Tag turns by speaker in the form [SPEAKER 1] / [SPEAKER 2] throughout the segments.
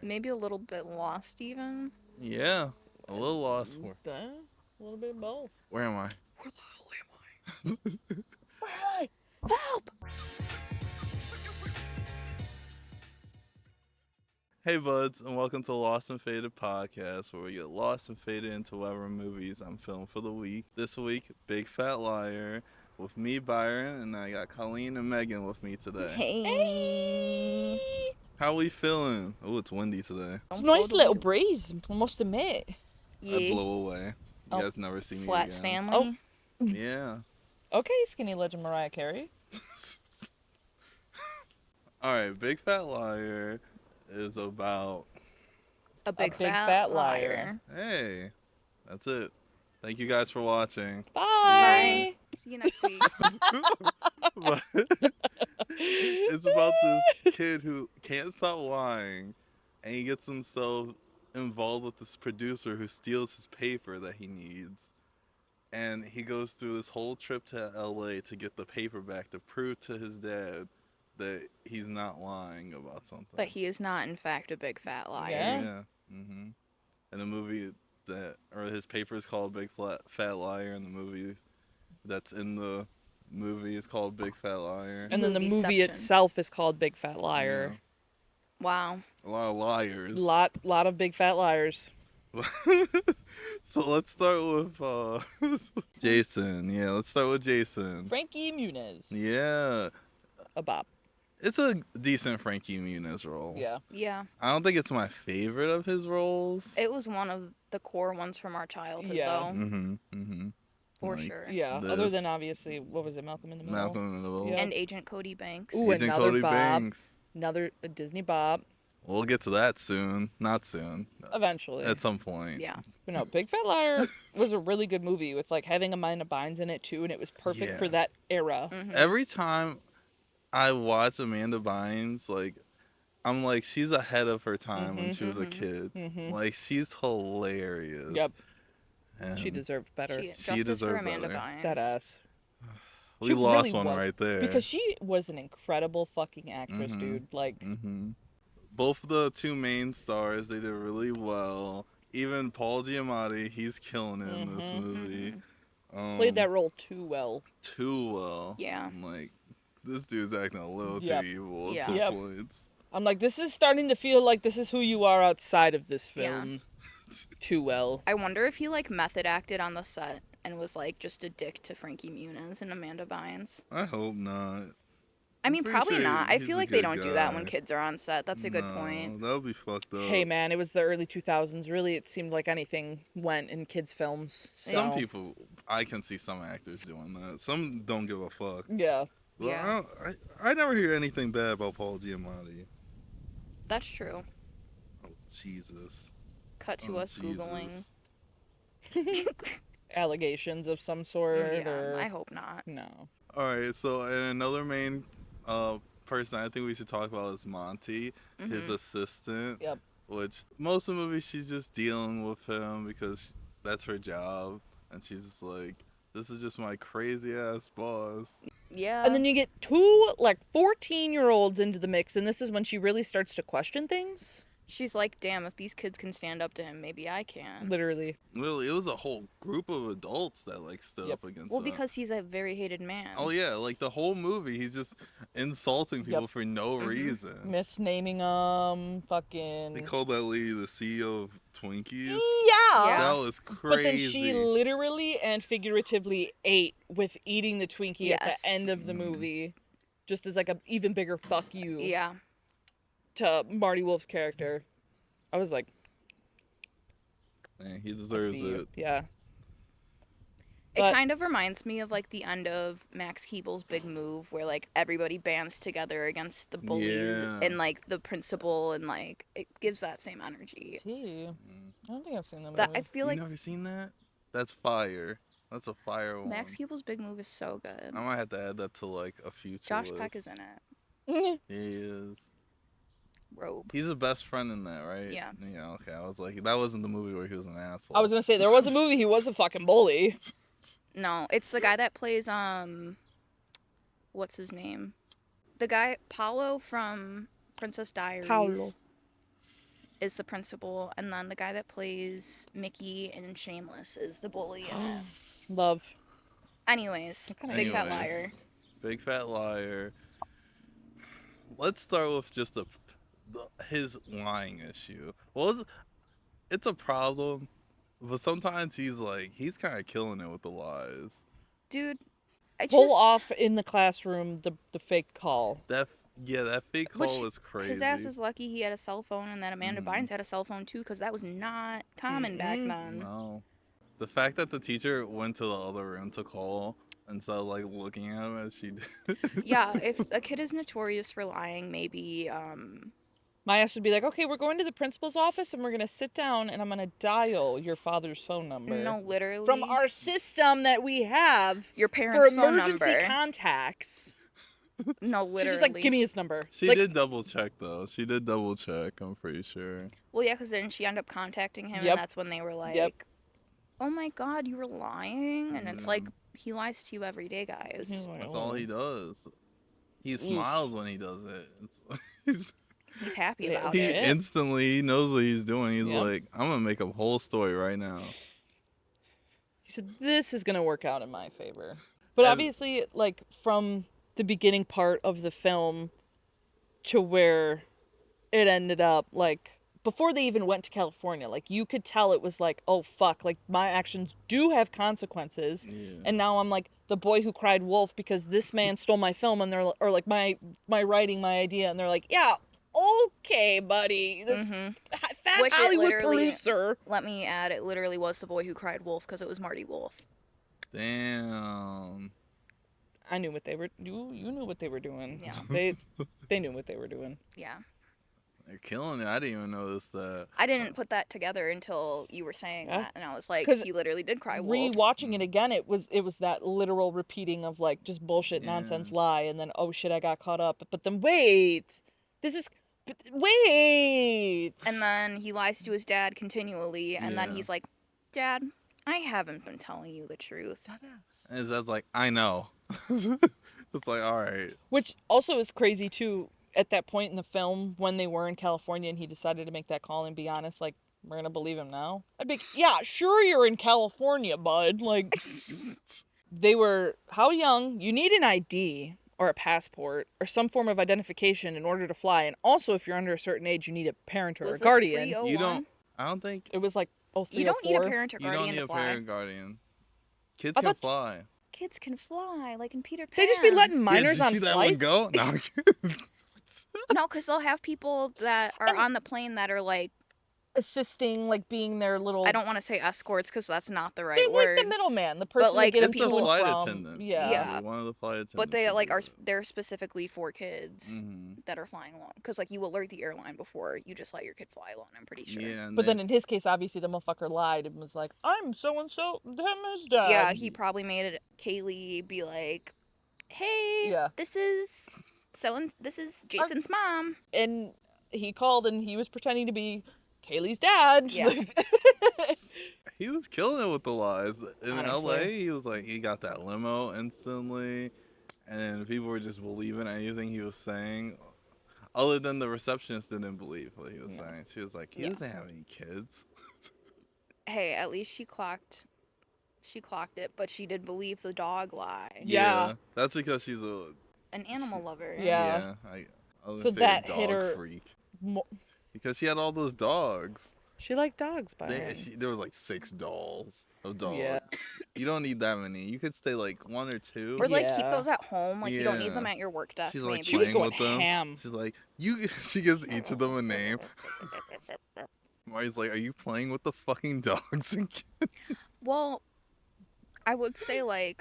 [SPEAKER 1] Maybe a little bit lost, even.
[SPEAKER 2] Yeah, a little lost.
[SPEAKER 3] A little bit of both.
[SPEAKER 2] Where am I?
[SPEAKER 1] Where the hell am I? Where am I? Help!
[SPEAKER 2] Hey buds, and welcome to Lost and Faded podcast, where we get lost and faded into whatever movies I'm filming for the week. This week, Big Fat Liar, with me, Byron, and I got Colleen and Megan with me today.
[SPEAKER 1] Hey!
[SPEAKER 2] How we feeling? Oh, it's windy today.
[SPEAKER 3] It's a nice little breeze, I must admit.
[SPEAKER 1] Yeah.
[SPEAKER 2] I blow away. You guys never see me
[SPEAKER 1] Flat
[SPEAKER 2] again.
[SPEAKER 1] Stanley.
[SPEAKER 3] Oh.
[SPEAKER 2] Yeah.
[SPEAKER 3] Okay, skinny legend Mariah Carey.
[SPEAKER 2] Alright, Big Fat Liar is about...
[SPEAKER 1] A big
[SPEAKER 3] big
[SPEAKER 1] fat,
[SPEAKER 3] fat
[SPEAKER 1] liar.
[SPEAKER 3] liar.
[SPEAKER 2] Hey, that's it. Thank you guys for watching.
[SPEAKER 3] Bye!
[SPEAKER 1] See you next week.
[SPEAKER 2] But it's about this kid who can't stop lying, and he gets himself involved with this producer who steals his paper that he needs. And he goes through this whole trip to LA to get the paper back to prove to his dad that he's not lying about something.
[SPEAKER 1] That he is not, in fact, a big fat liar.
[SPEAKER 3] Yeah.
[SPEAKER 2] Mm-hmm. And the movie his paper is called Big Fat Liar, and the movie that's in the movie is called Big Fat Liar.
[SPEAKER 3] And then the movie
[SPEAKER 1] Movieception.
[SPEAKER 3] itself is called Big Fat Liar.
[SPEAKER 1] Wow.
[SPEAKER 2] A lot of liars.
[SPEAKER 3] Lot of big fat liars.
[SPEAKER 2] So let's start with Jason. Yeah, let's start with Jason.
[SPEAKER 3] Frankie Muniz.
[SPEAKER 2] Yeah.
[SPEAKER 3] A bop.
[SPEAKER 2] It's a decent Frankie Muniz role.
[SPEAKER 3] Yeah.
[SPEAKER 1] Yeah.
[SPEAKER 2] I don't think it's my favorite of his roles.
[SPEAKER 1] It was one of the core ones from our childhood,
[SPEAKER 3] Yeah.
[SPEAKER 1] though.
[SPEAKER 2] Mm-hmm. Mm-hmm.
[SPEAKER 1] For
[SPEAKER 2] Like,
[SPEAKER 1] sure.
[SPEAKER 3] Yeah.
[SPEAKER 2] This-
[SPEAKER 3] Other than obviously, what was it, Malcolm in the Middle?
[SPEAKER 2] Malcolm in the Middle.
[SPEAKER 3] Yeah.
[SPEAKER 1] And Agent Cody Banks.
[SPEAKER 3] Ooh,
[SPEAKER 2] Agent
[SPEAKER 3] another
[SPEAKER 2] Cody
[SPEAKER 3] Bob.
[SPEAKER 2] Banks.
[SPEAKER 3] Another Disney Bob.
[SPEAKER 2] We'll get to that soon. Not soon.
[SPEAKER 3] Eventually.
[SPEAKER 2] At some point.
[SPEAKER 1] Yeah.
[SPEAKER 3] But no, Big Fat Liar was a really good movie with like having Amanda Bynes in it too, and it was perfect
[SPEAKER 2] Yeah.
[SPEAKER 3] for that era.
[SPEAKER 2] Every time I watch Amanda Bynes, like, I'm like, she's ahead of her time when she was a kid. Like, she's hilarious.
[SPEAKER 3] Yep.
[SPEAKER 2] And
[SPEAKER 3] She deserved better.
[SPEAKER 1] Justice for
[SPEAKER 2] deserved
[SPEAKER 1] Amanda
[SPEAKER 2] better.
[SPEAKER 1] Bynes.
[SPEAKER 3] That ass.
[SPEAKER 2] we
[SPEAKER 3] She
[SPEAKER 2] lost
[SPEAKER 3] really
[SPEAKER 2] one
[SPEAKER 3] was.
[SPEAKER 2] right there.
[SPEAKER 3] Because she was an incredible fucking actress, dude. Like,
[SPEAKER 2] Both of the two main stars, they did really well. Even Paul Giamatti, he's killing it in this movie.
[SPEAKER 3] played that role too well.
[SPEAKER 2] Too well.
[SPEAKER 1] Yeah.
[SPEAKER 2] I'm like, this dude's acting a little
[SPEAKER 3] Yep.
[SPEAKER 2] too evil
[SPEAKER 1] Yeah.
[SPEAKER 2] at two
[SPEAKER 3] Yep.
[SPEAKER 2] points.
[SPEAKER 3] I'm like, this is starting to feel like this is who you are outside of this
[SPEAKER 1] Yeah.
[SPEAKER 3] film. Too well.
[SPEAKER 1] I wonder if he, like, method acted on the set and was, like, just a dick to Frankie Muniz and Amanda Bynes.
[SPEAKER 2] I hope not.
[SPEAKER 1] I mean,
[SPEAKER 2] pretty
[SPEAKER 1] probably
[SPEAKER 2] sure
[SPEAKER 1] not. I
[SPEAKER 2] he's
[SPEAKER 1] feel
[SPEAKER 2] a
[SPEAKER 1] like they
[SPEAKER 2] good
[SPEAKER 1] don't do that when
[SPEAKER 2] guy.
[SPEAKER 1] kids are on set. That's a good
[SPEAKER 2] No,
[SPEAKER 1] point.
[SPEAKER 2] That would be fucked up.
[SPEAKER 3] Hey, man, it was the early 2000s. Really, it seemed like anything went in kids' films.
[SPEAKER 2] Some
[SPEAKER 3] So,
[SPEAKER 2] people, I can see some actors doing that. Some don't give a fuck.
[SPEAKER 3] Yeah.
[SPEAKER 2] But
[SPEAKER 1] Yeah.
[SPEAKER 2] I never hear anything bad about Paul Giamatti.
[SPEAKER 1] That's true.
[SPEAKER 2] Oh, Jesus.
[SPEAKER 1] Cut to
[SPEAKER 2] Oh,
[SPEAKER 1] us Googling.
[SPEAKER 2] Jesus.
[SPEAKER 3] Allegations of some sort,
[SPEAKER 1] Yeah,
[SPEAKER 3] or
[SPEAKER 1] I hope not.
[SPEAKER 3] no.
[SPEAKER 2] All right, so and another main person I think we should talk about is Monty, his assistant.
[SPEAKER 3] Yep.
[SPEAKER 2] Which most of the movie she's just dealing with him because that's her job, and she's just like, this is just my crazy ass boss.
[SPEAKER 1] Yeah.
[SPEAKER 3] And then you get two, like, 14-year-olds into the mix, and this is when she really starts to question things.
[SPEAKER 1] she's like, damn, if these kids can stand up to him, maybe I can.
[SPEAKER 3] Literally.
[SPEAKER 2] Really, it was a whole group of adults that like stood
[SPEAKER 3] Yep.
[SPEAKER 2] up against
[SPEAKER 1] Well,
[SPEAKER 2] him.
[SPEAKER 1] because he's a very hated man.
[SPEAKER 2] Oh yeah, like the whole movie, he's just insulting people
[SPEAKER 3] Yep.
[SPEAKER 2] for no reason.
[SPEAKER 3] Misnaming fucking.
[SPEAKER 2] They called that lady the CEO of Twinkies.
[SPEAKER 3] Yeah.
[SPEAKER 1] Yeah.
[SPEAKER 2] That was
[SPEAKER 3] But then
[SPEAKER 2] crazy.
[SPEAKER 3] she literally and figuratively ate with eating the Twinkie at
[SPEAKER 1] Yes.
[SPEAKER 3] the end of the movie. Just as like a even bigger fuck you
[SPEAKER 1] Yeah.
[SPEAKER 3] to Marty Wolf's character. I was like,
[SPEAKER 2] Man, he
[SPEAKER 3] I
[SPEAKER 2] deserves
[SPEAKER 3] see you.
[SPEAKER 2] it.
[SPEAKER 3] Yeah.
[SPEAKER 1] It
[SPEAKER 3] But-
[SPEAKER 1] kind of reminds me of like the end of Max Keeble's Big Move, where like everybody bands together against the bullies
[SPEAKER 2] Yeah.
[SPEAKER 1] and like the principal, and like it gives that same energy.
[SPEAKER 3] Gee. I don't think I've seen that
[SPEAKER 1] That
[SPEAKER 3] movie.
[SPEAKER 1] I feel
[SPEAKER 2] You
[SPEAKER 1] like
[SPEAKER 2] never seen that? That's fire. That's a fire one.
[SPEAKER 1] Max Keeble's Big Move is so good.
[SPEAKER 2] I might have to add that to like a future
[SPEAKER 1] Josh
[SPEAKER 2] list.
[SPEAKER 1] Peck is in it.
[SPEAKER 2] He is.
[SPEAKER 1] Robe.
[SPEAKER 2] He's the best friend in that, right?
[SPEAKER 1] Yeah.
[SPEAKER 2] Yeah. Okay. I was like, that wasn't the movie where he was an asshole.
[SPEAKER 3] I was gonna say there was a movie he was a fucking bully.
[SPEAKER 1] No, it's the guy that plays what's his name? The guy Paulo from Princess Diaries.
[SPEAKER 3] Paulo.
[SPEAKER 1] is the principal, and then the guy that plays Mickey in Shameless is the bully in it.
[SPEAKER 3] Love.
[SPEAKER 1] Anyways, Big Fat Liar.
[SPEAKER 2] Big Fat Liar. Let's start with just his lying issue. Well, it's a problem, but sometimes he's kind of killing it with the lies.
[SPEAKER 1] Dude,
[SPEAKER 3] Pull off in the classroom the fake call.
[SPEAKER 2] That fake call is crazy.
[SPEAKER 1] His ass is lucky he had a cell phone, and that Amanda Bynes had a cell phone too, because that was not common back then.
[SPEAKER 2] No. The fact that the teacher went to the other room to call instead of looking at him as she did.
[SPEAKER 1] Yeah, if a kid is notorious for lying, maybe
[SPEAKER 3] my ass would be like, okay, we're going to the principal's office and we're going to sit down and I'm going to dial your father's phone number.
[SPEAKER 1] No, literally.
[SPEAKER 3] From our system that we have.
[SPEAKER 1] Your parents' phone number.
[SPEAKER 3] For emergency contacts.
[SPEAKER 1] No, literally.
[SPEAKER 3] She's just like, give me his number.
[SPEAKER 2] She did double check, though. She did double check, I'm pretty sure.
[SPEAKER 1] Well, yeah, because then she ended up contacting him, and that's when they were like, oh my God, you were lying? And it's like, he lies to you every day, guys.
[SPEAKER 2] That's all he does. He smiles when he does it.
[SPEAKER 1] He's happy about it.
[SPEAKER 2] He instantly knows what he's doing. He's like, I'm going to make a whole story right now.
[SPEAKER 3] He said, this is going to work out in my favor. But obviously, from the beginning part of the film to where it ended up, before they even went to California, you could tell it was oh, fuck, my actions do have consequences. Yeah. And now I'm the boy who cried wolf because this man stole my film, and they're, or my writing, my idea, and they're like, yeah, okay, buddy. This fat Hollywood producer.
[SPEAKER 1] Let me add, it literally was the boy who cried wolf because it was Marty Wolf.
[SPEAKER 2] Damn.
[SPEAKER 3] I knew what they were. You knew what they were doing.
[SPEAKER 1] Yeah.
[SPEAKER 3] They knew what they were doing.
[SPEAKER 1] Yeah.
[SPEAKER 2] They're killing it. I didn't even notice that.
[SPEAKER 1] I didn't put that together until you were saying that, and I was like, he literally did cry wolf.
[SPEAKER 3] Rewatching it again, it was that literal repeating of just bullshit, nonsense, lie, and then oh shit, I got caught up. But then wait. And then he lies to his dad continually, and then he's like, Dad, I haven't been telling you the truth.
[SPEAKER 2] And his dad's like, I know. It's like, all right.
[SPEAKER 3] Which also is crazy, too, at that point in the film, when they were in California and he decided to make that call and be honest, we're going to believe him now? I'd be yeah, sure you're in California, bud. They were, how young? You need an ID. Or a passport, or some form of identification in order to fly. And also, if you're under a certain age, you need a parent or a guardian.
[SPEAKER 2] You don't. I don't think
[SPEAKER 3] it was 03,
[SPEAKER 1] you don't need a parent or guardian.
[SPEAKER 2] You don't need a parent or guardian. Kids can fly.
[SPEAKER 1] Kids can fly, like in Peter Pan.
[SPEAKER 3] They just be letting minors on
[SPEAKER 2] flights.
[SPEAKER 3] Did you
[SPEAKER 2] see that one go? No.
[SPEAKER 1] No, because they'll have people that are on the plane that are
[SPEAKER 3] assisting, being their little.
[SPEAKER 1] I don't want to say escorts because that's not the right
[SPEAKER 3] they're
[SPEAKER 1] word.
[SPEAKER 3] The middleman, the person.
[SPEAKER 1] But
[SPEAKER 3] the
[SPEAKER 2] people
[SPEAKER 3] flight
[SPEAKER 2] attendant.
[SPEAKER 3] Yeah.
[SPEAKER 2] One of the flight attendants.
[SPEAKER 1] But they're specifically for kids that are flying alone. Because you alert the airline before you just let your kid fly alone. I'm pretty sure.
[SPEAKER 2] Yeah.
[SPEAKER 3] But then in his case, obviously the motherfucker lied and was like, "I'm so and so, them is dad."
[SPEAKER 1] Yeah, he probably made it. Kaylee be like, "Hey, this is Jason's mom."
[SPEAKER 3] And he called and he was pretending to be Kaylee's dad.
[SPEAKER 1] Yeah.
[SPEAKER 2] He was killing it with the lies. In
[SPEAKER 3] Honestly.
[SPEAKER 2] LA, he was he got that limo instantly, and people were just believing anything he was saying. Other than the receptionist didn't believe what he was saying. She was like, he doesn't have any kids.
[SPEAKER 1] Hey, at least she clocked it, but she did believe the dog lie.
[SPEAKER 3] Yeah.
[SPEAKER 2] That's because she's
[SPEAKER 1] an animal lover.
[SPEAKER 3] Yeah.
[SPEAKER 2] I was
[SPEAKER 3] so
[SPEAKER 2] gonna say
[SPEAKER 3] that
[SPEAKER 2] a dog
[SPEAKER 3] hit her
[SPEAKER 2] freak. Because she had all those dogs.
[SPEAKER 3] She liked dogs, by the way.
[SPEAKER 2] There was 6 dolls of dogs.
[SPEAKER 3] Yeah.
[SPEAKER 2] You don't need that many. You could stay 1 or 2.
[SPEAKER 1] Or keep those at home. You don't need them at your work desk.
[SPEAKER 2] She's
[SPEAKER 1] maybe.
[SPEAKER 2] playing with them.
[SPEAKER 3] Ham.
[SPEAKER 2] She's like, she gives each of them a name. Marty's like, are you playing with the fucking dogs again?
[SPEAKER 1] Well, I would say it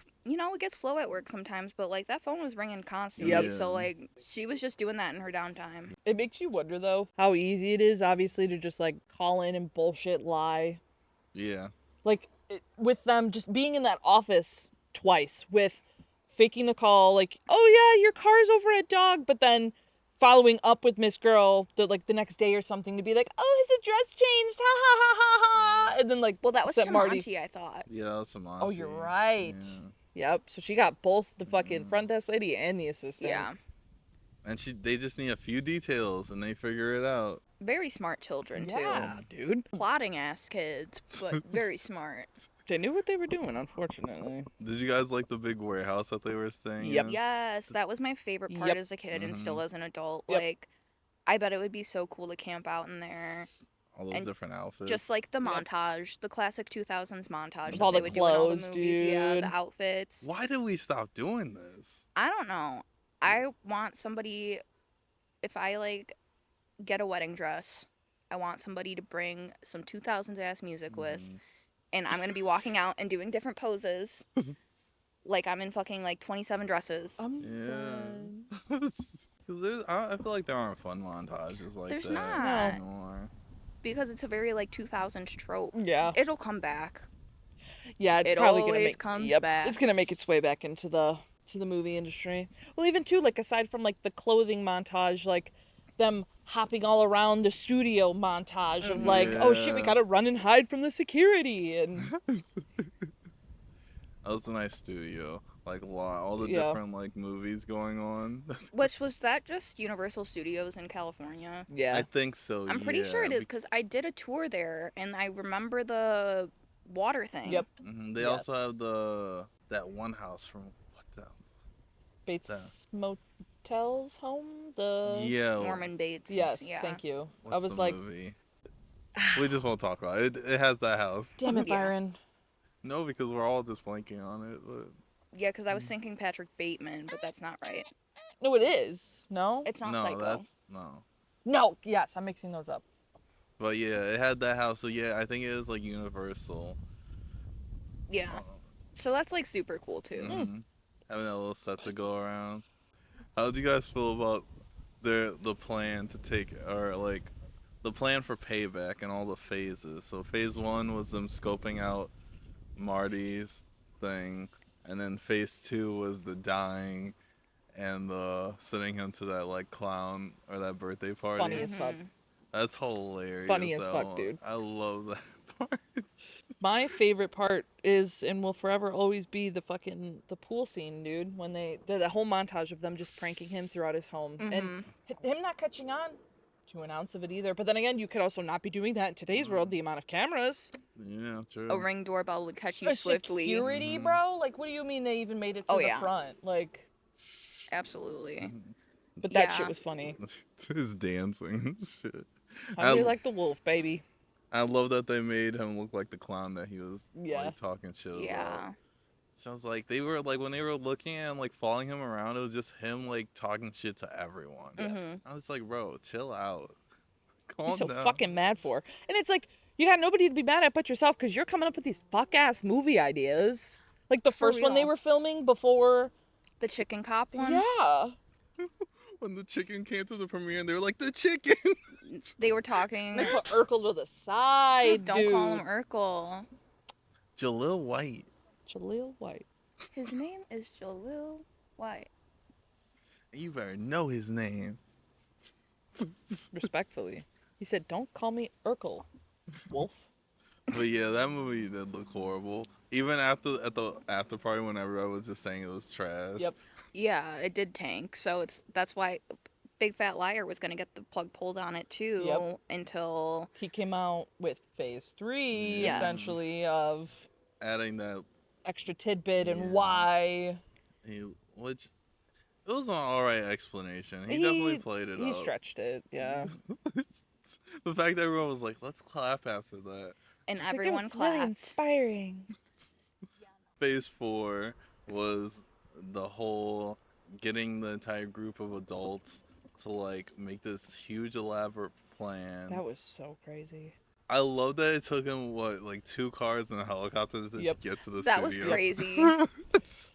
[SPEAKER 1] gets slow at work sometimes, but that phone was ringing constantly.
[SPEAKER 3] Yep.
[SPEAKER 1] So she was just doing that in her downtime.
[SPEAKER 3] It makes you wonder though how easy it is, obviously, to just call in and bullshit lie.
[SPEAKER 2] Yeah.
[SPEAKER 3] With them just being in that office twice, with faking the call, oh yeah, your car's over at dog, but then following up with Miss Girl the next day or something to be like, oh, his address changed, ha ha ha ha ha, and then
[SPEAKER 1] well, that was to
[SPEAKER 3] Marty.
[SPEAKER 1] Monty, I thought.
[SPEAKER 2] Yeah, that was to Monty.
[SPEAKER 3] Oh, you're right.
[SPEAKER 2] Yeah.
[SPEAKER 3] Yep. So she got both the fucking front desk lady and the assistant.
[SPEAKER 1] Yeah.
[SPEAKER 2] And they just need a few details and they figure it out.
[SPEAKER 1] Very smart children,
[SPEAKER 3] Yeah,
[SPEAKER 1] too.
[SPEAKER 3] dude.
[SPEAKER 1] Plotting ass kids, but very smart.
[SPEAKER 3] They knew what they were doing, unfortunately.
[SPEAKER 2] Did you guys like the big warehouse that they were staying
[SPEAKER 3] Yep.
[SPEAKER 2] in?
[SPEAKER 1] Yes, that was my favorite part
[SPEAKER 3] Yep.
[SPEAKER 1] as a kid and still as an adult.
[SPEAKER 3] Yep.
[SPEAKER 1] Like, I bet it would be so cool to camp out in there.
[SPEAKER 2] All those
[SPEAKER 1] And
[SPEAKER 2] different outfits.
[SPEAKER 1] Just like the
[SPEAKER 3] Yep.
[SPEAKER 1] montage, the classic 2000s montage
[SPEAKER 3] All
[SPEAKER 1] that they
[SPEAKER 3] the
[SPEAKER 1] would do in all the
[SPEAKER 3] clothes,
[SPEAKER 1] movies. Yeah,
[SPEAKER 3] dude.
[SPEAKER 1] the outfits.
[SPEAKER 2] Why did we stop doing this?
[SPEAKER 1] I don't know. I want somebody, if I like get a wedding dress, I want somebody to bring some 2000s ass music with, and I'm gonna be walking out and doing different poses, like I'm in fucking like 27 dresses.
[SPEAKER 2] Yeah. I feel like there aren't fun montages like
[SPEAKER 1] There's
[SPEAKER 2] that
[SPEAKER 1] not.
[SPEAKER 2] anymore.
[SPEAKER 1] Because it's a very like 2000s trope.
[SPEAKER 3] Yeah.
[SPEAKER 1] It'll come back.
[SPEAKER 3] Yeah, it's
[SPEAKER 1] It
[SPEAKER 3] probably gonna
[SPEAKER 1] always
[SPEAKER 3] make
[SPEAKER 1] comes back.
[SPEAKER 3] It's gonna make its way back into the movie industry. Well, even too, like aside from like the clothing montage, like them hopping all around the studio montage of like, oh shit, we
[SPEAKER 2] Yeah.
[SPEAKER 3] gotta run and hide from the security and
[SPEAKER 2] That was a nice studio. Like all the
[SPEAKER 3] Yeah.
[SPEAKER 2] different like movies going on.
[SPEAKER 1] Which was that just Universal Studios in California?
[SPEAKER 3] yeah.
[SPEAKER 2] I think so.
[SPEAKER 1] I'm pretty sure it
[SPEAKER 2] yeah.
[SPEAKER 1] is because I did a tour there and I remember the water thing.
[SPEAKER 3] Yep.
[SPEAKER 2] They
[SPEAKER 3] Yes.
[SPEAKER 2] also have that one house from what the
[SPEAKER 3] Bates Motel's home. The
[SPEAKER 2] yeah.
[SPEAKER 1] Norman Bates.
[SPEAKER 3] Yes,
[SPEAKER 1] Yeah.
[SPEAKER 3] thank you.
[SPEAKER 2] What's
[SPEAKER 3] I was
[SPEAKER 2] the
[SPEAKER 3] like,
[SPEAKER 2] movie? We just won't talk about it. It has that house.
[SPEAKER 3] damn it,
[SPEAKER 1] Yeah.
[SPEAKER 3] Byron.
[SPEAKER 2] No, because we're all just blanking on it. But
[SPEAKER 1] Yeah, because I was thinking Patrick Bateman, but that's not right.
[SPEAKER 3] No, it is. No.
[SPEAKER 1] It's not
[SPEAKER 2] no,
[SPEAKER 1] Psycho.
[SPEAKER 2] that's no.
[SPEAKER 3] No. Yes, I'm mixing those up.
[SPEAKER 2] But yeah, it had that house. So yeah, I think it is like Universal.
[SPEAKER 1] Yeah. So that's like super cool too.
[SPEAKER 2] Mhm. Having that little set to go around. How do you guys feel about the plan to take, or like the plan for payback and all the phases? So phase 1 was them scoping out Marty's thing, and then phase 2 was the dying and the sending him to that like clown or that birthday party.
[SPEAKER 3] Funny as fuck.
[SPEAKER 2] That's hilarious.
[SPEAKER 3] Funny as
[SPEAKER 2] that
[SPEAKER 3] fuck,
[SPEAKER 2] one.
[SPEAKER 3] dude.
[SPEAKER 2] I love that part.
[SPEAKER 3] My favorite part is and will forever always be the pool scene, dude. When the whole montage of them just pranking him throughout his home and him not catching on to an ounce of it either. But then again, you could also not be doing that in today's world. The amount of cameras,
[SPEAKER 2] Yeah, true.
[SPEAKER 1] A Ring doorbell would catch you
[SPEAKER 3] a
[SPEAKER 1] swiftly.
[SPEAKER 3] security, bro. Like, what do you mean they even made it to
[SPEAKER 1] Oh,
[SPEAKER 3] the
[SPEAKER 1] yeah.
[SPEAKER 3] front? Like,
[SPEAKER 1] Absolutely.
[SPEAKER 3] but that
[SPEAKER 1] Yeah.
[SPEAKER 3] shit was funny.
[SPEAKER 2] His dancing and shit.
[SPEAKER 3] Hungry like the wolf, baby.
[SPEAKER 2] I love that they made him look like the clown that he was
[SPEAKER 3] Yeah.
[SPEAKER 2] like talking shit about.
[SPEAKER 1] Yeah.
[SPEAKER 2] Sounds like they were like when they were looking and like following him around, it was just him like talking shit to everyone. I was like, bro, chill out. Calm
[SPEAKER 3] He's so
[SPEAKER 2] down.
[SPEAKER 3] fucking mad for. And it's like, you got nobody to be mad at but yourself because you're coming up with these fuck-ass movie ideas. Like the
[SPEAKER 1] For
[SPEAKER 3] first one they
[SPEAKER 1] real.
[SPEAKER 3] were filming before.
[SPEAKER 1] The chicken cop one.
[SPEAKER 3] Yeah.
[SPEAKER 2] When the chicken came to the premiere and they were like, the chicken.
[SPEAKER 1] They were talking.
[SPEAKER 3] They put Urkel to the side,
[SPEAKER 1] Don't call him Urkel.
[SPEAKER 2] Jaleel White.
[SPEAKER 3] Jaleel White.
[SPEAKER 1] His name is Jaleel White.
[SPEAKER 2] You better know his name.
[SPEAKER 3] Respectfully. He said, don't call me Urkel, wolf.
[SPEAKER 2] But yeah, that movie did look horrible. Even at the after party when everyone was just saying it was trash.
[SPEAKER 3] Yep.
[SPEAKER 1] Yeah, it did tank. So that's why Big Fat Liar was gonna get the plug pulled on it too
[SPEAKER 3] Yep.
[SPEAKER 1] until
[SPEAKER 3] He came out with phase 3,
[SPEAKER 1] Yes.
[SPEAKER 3] essentially, of
[SPEAKER 2] Adding that
[SPEAKER 3] extra tidbit and
[SPEAKER 2] Yeah.
[SPEAKER 3] why.
[SPEAKER 2] which it was an alright explanation. He definitely played it
[SPEAKER 3] He
[SPEAKER 2] up.
[SPEAKER 3] stretched it, yeah.
[SPEAKER 2] The fact that everyone was like, let's clap after that.
[SPEAKER 1] and everyone
[SPEAKER 3] It's really
[SPEAKER 1] clapped.
[SPEAKER 3] inspiring.
[SPEAKER 2] Phase 4 was the whole getting the entire group of adults to like make this huge elaborate plan.
[SPEAKER 3] That was so crazy.
[SPEAKER 2] I love that it took him like 2 cars and a helicopter to
[SPEAKER 3] Yep.
[SPEAKER 2] get to the
[SPEAKER 1] That was
[SPEAKER 2] studio.
[SPEAKER 1] crazy.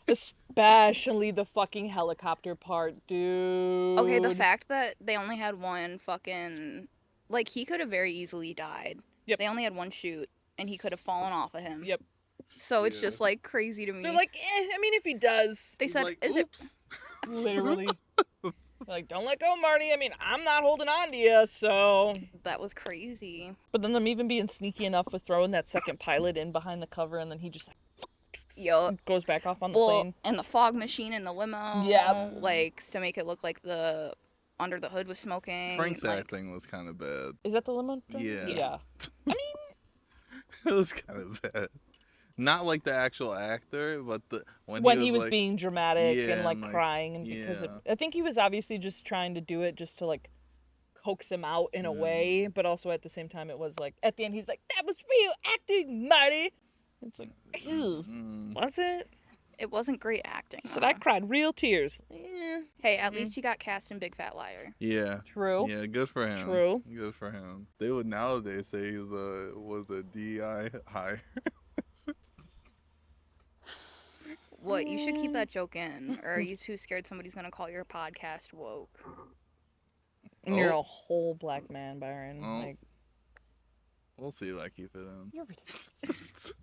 [SPEAKER 3] Especially the fucking helicopter part, dude.
[SPEAKER 1] Okay, the fact that they only had one fucking like he could have very easily died.
[SPEAKER 3] Yep.
[SPEAKER 1] They only had one shoot and he could have fallen off of him.
[SPEAKER 3] Yep.
[SPEAKER 1] So it's
[SPEAKER 2] Yeah.
[SPEAKER 1] just like crazy to me.
[SPEAKER 3] They're like, I mean, if he does.
[SPEAKER 1] they
[SPEAKER 2] He's
[SPEAKER 1] said,
[SPEAKER 2] like,
[SPEAKER 1] "Is
[SPEAKER 2] oops.
[SPEAKER 3] Literally. Like, don't let go, Marty. I mean, I'm not holding on to you, so.
[SPEAKER 1] it?" That was crazy.
[SPEAKER 3] But then them even being sneaky enough with throwing that second pilot in behind the cover, and then he just like,
[SPEAKER 1] Yo,
[SPEAKER 3] goes back off on the
[SPEAKER 1] well,
[SPEAKER 3] plane.
[SPEAKER 1] and the fog machine in the limo.
[SPEAKER 3] Yeah.
[SPEAKER 1] Like to make it look like the under the hood was smoking.
[SPEAKER 2] Frank's
[SPEAKER 1] like,
[SPEAKER 2] acting was kind of bad.
[SPEAKER 3] Is that the limo driver?
[SPEAKER 2] Yeah.
[SPEAKER 3] Yeah.
[SPEAKER 2] It was kind of bad. Not like the actual actor, but
[SPEAKER 3] When he was
[SPEAKER 2] like,
[SPEAKER 3] being dramatic
[SPEAKER 2] yeah,
[SPEAKER 3] and like
[SPEAKER 2] and, like,
[SPEAKER 3] crying, and because
[SPEAKER 2] yeah.
[SPEAKER 3] I think he was obviously just trying to do it just to like coax him out in a way, but also at the same time it was like at the end he's like, that was real acting, Marty. It's like, ew, was it?
[SPEAKER 1] it wasn't great acting.
[SPEAKER 3] He said I cried real tears.
[SPEAKER 1] Hey, at least he got cast in Big Fat Liar.
[SPEAKER 2] Yeah.
[SPEAKER 3] True.
[SPEAKER 2] Yeah, good for him.
[SPEAKER 3] True.
[SPEAKER 2] Good for him. They would nowadays say he was a DI hire.
[SPEAKER 1] What? You should keep that joke in, or are you too scared somebody's gonna call your podcast woke?
[SPEAKER 3] And you're a whole black man, Byron.
[SPEAKER 2] Oh.
[SPEAKER 3] Like,
[SPEAKER 2] We'll see if I keep it in.
[SPEAKER 3] you're ridiculous.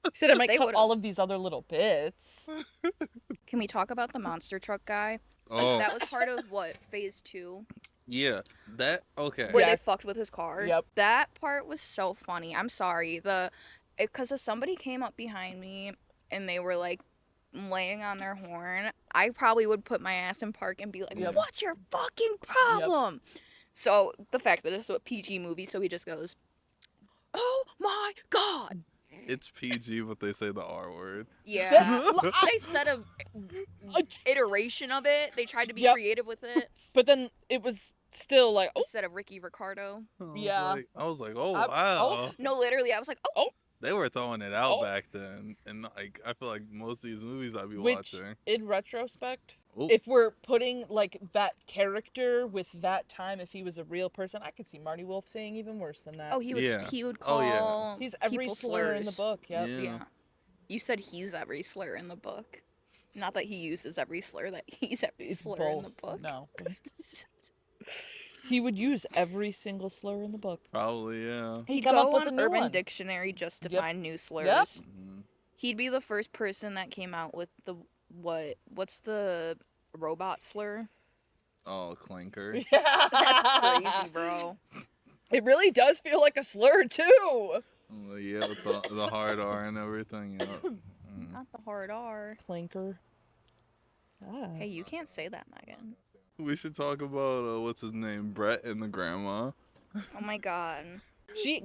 [SPEAKER 3] He said I might
[SPEAKER 1] They
[SPEAKER 3] cut
[SPEAKER 1] would've-
[SPEAKER 3] all of these other little bits.
[SPEAKER 1] Can we talk about the monster truck guy?
[SPEAKER 2] Oh,
[SPEAKER 1] That was part of what, phase 2?
[SPEAKER 2] yeah. That okay.
[SPEAKER 1] Where
[SPEAKER 3] Yeah.
[SPEAKER 1] they fucked with his car.
[SPEAKER 3] Yep.
[SPEAKER 1] That part was so funny. I'm sorry. Because somebody came up behind me and they were like laying on their horn, I probably would put my ass in park and be like,
[SPEAKER 3] Yep.
[SPEAKER 1] what's your fucking problem? So the fact that it's a PG movie, so he just goes, oh my God.
[SPEAKER 2] It's PG, but they say the R word.
[SPEAKER 1] Yeah. They said a iteration of it. They tried to be
[SPEAKER 3] Yep.
[SPEAKER 1] creative with it
[SPEAKER 3] But then it was still like, oh,
[SPEAKER 1] instead of Ricky Ricardo.
[SPEAKER 3] Yeah.
[SPEAKER 2] I was like, oh
[SPEAKER 3] I-
[SPEAKER 2] wow.
[SPEAKER 1] No, literally, I was like, oh.
[SPEAKER 2] They were throwing it out
[SPEAKER 3] Oh.
[SPEAKER 2] back then, and like I feel like most of these movies I'd be
[SPEAKER 3] which
[SPEAKER 2] watching.
[SPEAKER 3] in retrospect,
[SPEAKER 2] Oh,
[SPEAKER 3] if we're putting like that character with that time, if he was a real person, I could see Marty Wolf saying even worse than that.
[SPEAKER 1] Oh, he would.
[SPEAKER 2] Yeah.
[SPEAKER 1] He would
[SPEAKER 2] Oh,
[SPEAKER 1] call.
[SPEAKER 2] yeah.
[SPEAKER 3] He's every
[SPEAKER 1] people
[SPEAKER 3] slur in the
[SPEAKER 1] slurs.
[SPEAKER 3] book. Yep.
[SPEAKER 2] Yeah.
[SPEAKER 1] Yeah. You said he's every slur in the book. Not that he uses every slur. That he's every
[SPEAKER 3] It's
[SPEAKER 1] slur
[SPEAKER 3] both.
[SPEAKER 1] in the book.
[SPEAKER 3] No. He would use every single slur in the book.
[SPEAKER 2] probably yeah.
[SPEAKER 1] He'd
[SPEAKER 3] come
[SPEAKER 1] go
[SPEAKER 3] up with
[SPEAKER 1] on
[SPEAKER 3] a new
[SPEAKER 1] Urban
[SPEAKER 3] one.
[SPEAKER 1] Dictionary just to
[SPEAKER 3] Yep.
[SPEAKER 1] find new slurs.
[SPEAKER 3] Yep.
[SPEAKER 2] Mhm.
[SPEAKER 1] He'd be the first person that came out with the what's the robot slur?
[SPEAKER 2] Oh, clinker.
[SPEAKER 3] Yeah.
[SPEAKER 1] That's crazy, bro.
[SPEAKER 3] It really does feel like a slur too.
[SPEAKER 2] Oh, yeah, with the hard R and everything. Yeah. Mm.
[SPEAKER 1] Not the hard R.
[SPEAKER 3] Clinker. Ah.
[SPEAKER 1] Hey, you can't say that, Megan.
[SPEAKER 2] We should talk about what's his name, Brett and the grandma.
[SPEAKER 1] Oh my God.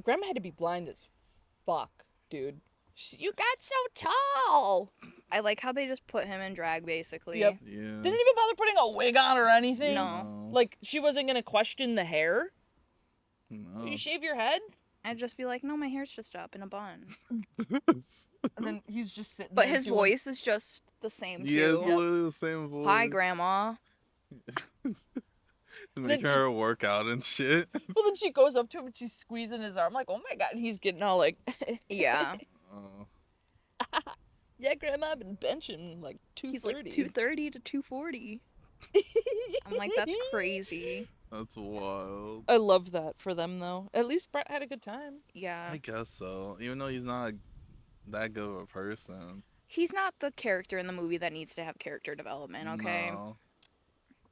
[SPEAKER 3] Grandma had to be blind as fuck, dude. You got so tall.
[SPEAKER 1] I like how they just put him in drag, basically.
[SPEAKER 3] Yep.
[SPEAKER 2] Yeah.
[SPEAKER 3] Didn't even bother putting a wig on or anything.
[SPEAKER 1] No.
[SPEAKER 3] Like, she wasn't gonna question the hair.
[SPEAKER 2] No.
[SPEAKER 3] You shave your head?
[SPEAKER 1] I'd just be like, no, my hair's just up in a bun.
[SPEAKER 3] And then he's just sitting
[SPEAKER 1] But
[SPEAKER 3] there
[SPEAKER 1] his
[SPEAKER 3] doing-
[SPEAKER 1] voice is just the same, too.
[SPEAKER 2] Yeah, it's literally the same voice.
[SPEAKER 1] Hi, Grandma.
[SPEAKER 2] Making her work out and shit.
[SPEAKER 3] Well, then she goes up to him and she's squeezing his arm, like, oh my God. And he's getting all like,
[SPEAKER 1] Yeah.
[SPEAKER 2] Oh.
[SPEAKER 3] yeah, Grandma, I've been benching like 230.
[SPEAKER 1] He's like 230 to 240. I'm like, that's crazy.
[SPEAKER 2] That's wild.
[SPEAKER 3] I love that for them, though. At least Brett had a good time.
[SPEAKER 1] Yeah.
[SPEAKER 2] I guess so. Even though he's not that good of a person.
[SPEAKER 1] He's not the character in the movie that needs to have character development, okay?
[SPEAKER 2] No.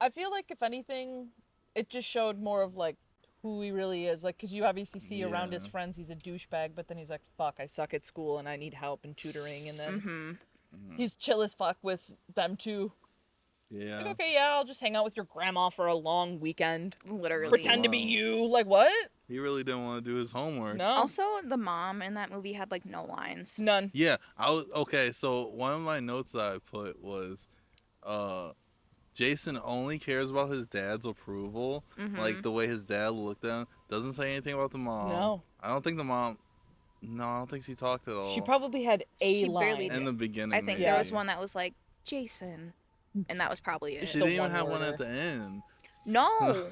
[SPEAKER 3] I feel like, if anything, it just showed more of, like, who he really is. Like, because you obviously see around his
[SPEAKER 2] Yeah.
[SPEAKER 3] friends, he's a douchebag, but then he's like, fuck, I suck at school and I need help and tutoring. And then
[SPEAKER 1] Mm-hmm.
[SPEAKER 3] he's chill as fuck with them, too.
[SPEAKER 2] Yeah.
[SPEAKER 3] Like, okay, yeah, I'll just hang out with your grandma for a long weekend.
[SPEAKER 1] Literally.
[SPEAKER 3] Pretend to be
[SPEAKER 2] Wow.
[SPEAKER 3] you. Like, what?
[SPEAKER 2] He really didn't want to do his homework.
[SPEAKER 3] No.
[SPEAKER 1] Also, the mom in that movie had, like, no lines.
[SPEAKER 3] None.
[SPEAKER 2] Yeah, I was okay. So one of my notes that I put was, Jason only cares about his dad's approval,
[SPEAKER 1] Mhm.
[SPEAKER 2] like the way his dad looked at him. Doesn't say anything about the mom.
[SPEAKER 3] No.
[SPEAKER 2] I don't think the mom. No, I don't think she talked at all.
[SPEAKER 3] She probably had a
[SPEAKER 1] She
[SPEAKER 3] line.
[SPEAKER 1] barely
[SPEAKER 2] in the beginning.
[SPEAKER 1] I think
[SPEAKER 2] maybe.
[SPEAKER 1] there was one that was like, Jason. And that was probably it.
[SPEAKER 2] She
[SPEAKER 3] the
[SPEAKER 2] didn't even
[SPEAKER 3] one
[SPEAKER 2] have one
[SPEAKER 3] order.
[SPEAKER 2] at the end.
[SPEAKER 1] No.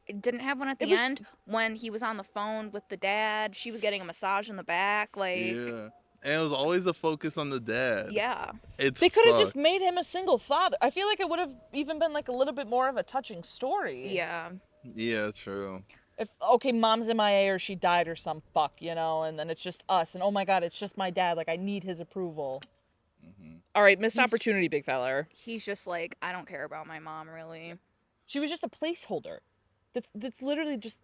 [SPEAKER 1] It didn't have one at
[SPEAKER 3] It
[SPEAKER 1] the
[SPEAKER 3] was-
[SPEAKER 1] end when he was on the phone with the dad. She was getting a massage in the back. Like,
[SPEAKER 2] Yeah, and it was always a focus on the dad.
[SPEAKER 1] yeah.
[SPEAKER 2] It's
[SPEAKER 3] They could have just
[SPEAKER 2] fucked.
[SPEAKER 3] made him a single father. I feel like it would have even been like a little bit more of a touching story.
[SPEAKER 1] Yeah.
[SPEAKER 2] Yeah, true.
[SPEAKER 3] If okay, mom's MIA or she died or some fuck, you know, and then it's just us, and oh my God, it's just my dad. Like I need his approval.
[SPEAKER 2] Mm-hmm.
[SPEAKER 3] All right, missed opportunity, big fella.
[SPEAKER 1] He's just like, I don't care about my mom, really.
[SPEAKER 3] She was just a placeholder. That's literally just.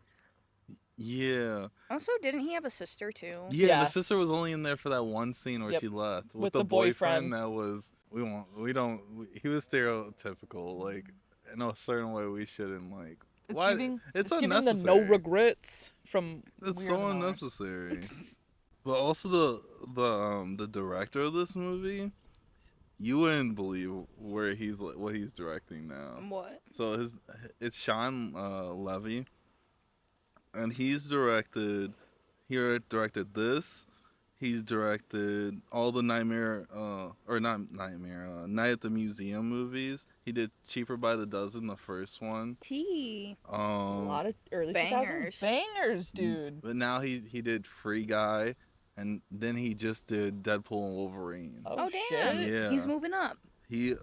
[SPEAKER 2] Yeah.
[SPEAKER 1] Also, didn't he have a sister, too?
[SPEAKER 2] Yeah,
[SPEAKER 3] Yeah.
[SPEAKER 2] the sister was only in there for that one scene where
[SPEAKER 3] Yep.
[SPEAKER 2] she left with
[SPEAKER 3] With
[SPEAKER 2] the
[SPEAKER 3] the boyfriend.
[SPEAKER 2] That was he was stereotypical, like in a certain way we shouldn't like.
[SPEAKER 3] It's
[SPEAKER 2] Why?
[SPEAKER 3] giving
[SPEAKER 2] It's
[SPEAKER 3] giving the
[SPEAKER 2] unnecessary.
[SPEAKER 3] no regrets from
[SPEAKER 2] It's
[SPEAKER 3] Weird
[SPEAKER 2] so
[SPEAKER 3] and Ours.
[SPEAKER 2] unnecessary. But also the director of this movie, you wouldn't believe where he's what he's directing now.
[SPEAKER 1] What?
[SPEAKER 2] So it's Sean Levy, and he's directed. He directed this. He's directed all the Night at the Museum movies. He did Cheaper by the Dozen, the first one.
[SPEAKER 1] T.
[SPEAKER 3] A lot of early
[SPEAKER 1] Bangers.
[SPEAKER 3] 2000s bangers, dude.
[SPEAKER 2] But now he did Free Guy, and then he just did Deadpool and Wolverine.
[SPEAKER 3] Oh,
[SPEAKER 1] Damn.
[SPEAKER 3] shit.
[SPEAKER 2] Yeah.
[SPEAKER 1] He's moving up.
[SPEAKER 2] He